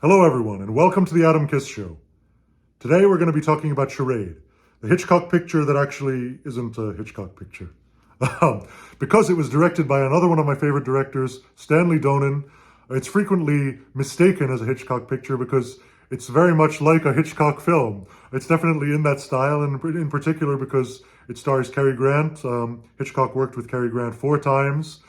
Hello everyone, and welcome to the Adam Kiss Show. Today we're going to be talking about Charade, the Hitchcock picture that actually isn't a Hitchcock picture. Because it was directed by another one of my favorite directors, Stanley Donen, it's frequently mistaken as a Hitchcock picture because it's very much like a Hitchcock film. It's definitely in that style, and in particular because it stars Cary Grant. Hitchcock worked with Cary Grant 4 times,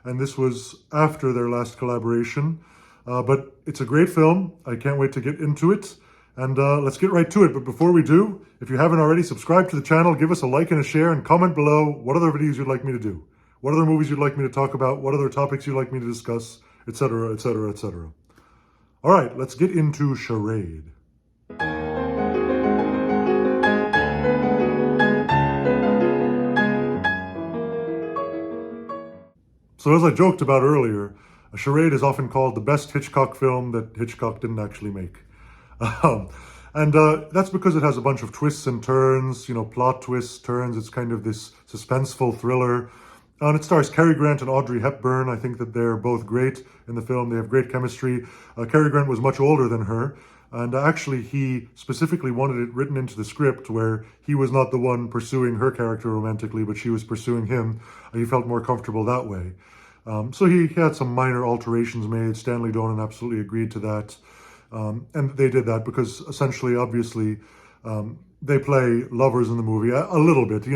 and this was after their last collaboration. But it's a great film. I can't wait to get into it. And let's get right to it. But before we do, if you haven't already, subscribe to the channel, give us a like and a share, and comment below what other videos you'd like me to do, what other movies you'd like me to talk about, what other topics you'd like me to discuss, etc., etc., etc. All right, let's get into Charade. So as I joked about earlier, a Charade is often called the best Hitchcock film that Hitchcock didn't actually make. That's because it has a bunch of twists and turns, plot twists, turns. It's kind of this suspenseful thriller. And it stars Cary Grant and Audrey Hepburn. I think that they're both great in the film. They have great chemistry. Cary Grant was much older than her. And actually, he specifically wanted it written into the script where he was not the one pursuing her character romantically, but she was pursuing him. He felt more comfortable that way. So he had some minor alterations made. Stanley Donen absolutely agreed to that. And they did that because essentially, obviously, they play lovers in the movie a little bit.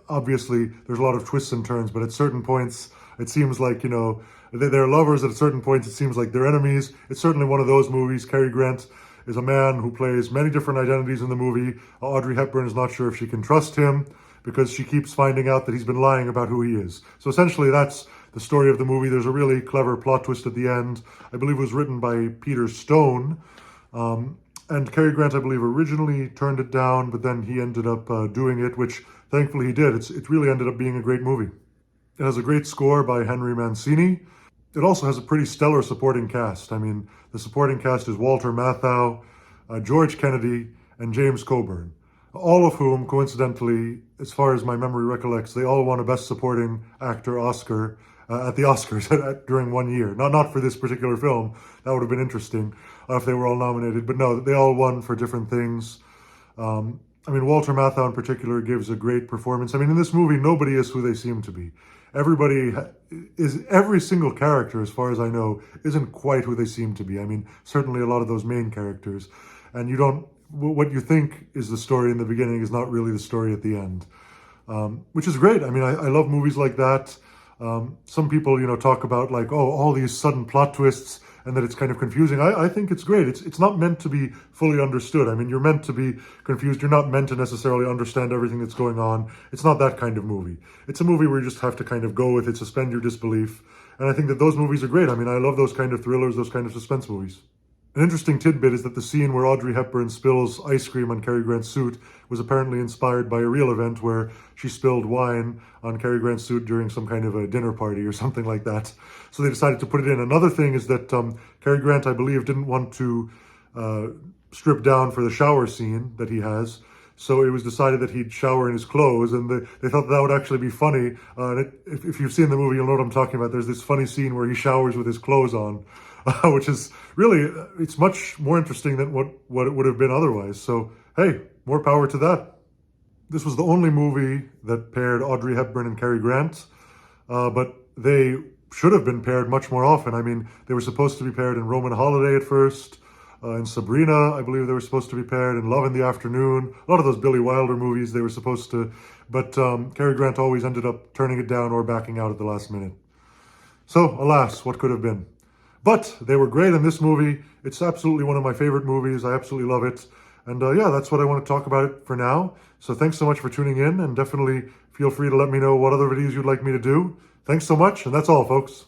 Obviously, there's a lot of twists and turns, but at certain points, it seems like, they're lovers. At certain points, it seems like they're enemies. It's certainly one of those movies. Cary Grant is a man who plays many different identities in the movie. Audrey Hepburn is not sure if she can trust him because she keeps finding out that he's been lying about who he is. So essentially, that's the story of the movie. There's a really clever plot twist at the end. I believe it was written by Peter Stone. And Cary Grant, I believe, originally turned it down, but then he ended up doing it, which thankfully he did. It really ended up being a great movie. It has a great score by Henry Mancini. It also has a pretty stellar supporting cast. I mean, the supporting cast is Walter Matthau, George Kennedy, and James Coburn. All of whom, coincidentally, as far as my memory recollects, they all won a Best Supporting Actor Oscar at the Oscars during one year. Not for this particular film. That would have been interesting if they were all nominated. But no, they all won for different things. Walter Matthau in particular gives a great performance. In this movie, nobody is who they seem to be. Every single character, as far as I know, isn't quite who they seem to be. Certainly a lot of those main characters. And what you think is the story in the beginning is not really the story at the end. Which is great. I love movies like that. Some people, talk about all these sudden plot twists and that it's kind of confusing. I think it's great. It's not meant to be fully understood. You're meant to be confused. You're not meant to necessarily understand everything that's going on. It's not that kind of movie. It's a movie where you just have to kind of go with it, suspend your disbelief. And I think that those movies are great. I love those kind of thrillers, those kind of suspense movies. An interesting tidbit is that the scene where Audrey Hepburn spills ice cream on Cary Grant's suit was apparently inspired by a real event where she spilled wine on Cary Grant's suit during some kind of a dinner party or something like that. So they decided to put it in. Another thing is that Cary Grant, I believe, didn't want to strip down for the shower scene that he has. So it was decided that he'd shower in his clothes, and they thought that would actually be funny. If you've seen the movie, you'll know what I'm talking about. There's this funny scene where he showers with his clothes on. Which is really, it's much more interesting than what it would have been otherwise. So, hey, more power to that. This was the only movie that paired Audrey Hepburn and Cary Grant, but they should have been paired much more often. They were supposed to be paired in Roman Holiday at first, in Sabrina, I believe they were supposed to be paired, in Love in the Afternoon, a lot of those Billy Wilder movies they were supposed to, but Cary Grant always ended up turning it down or backing out at the last minute. So, alas, what could have been? But they were great in this movie. It's absolutely one of my favorite movies. I absolutely love it. And yeah, that's what I want to talk about it for now. So thanks so much for tuning in, and definitely feel free to let me know what other videos you'd like me to do. Thanks so much, and that's all, folks.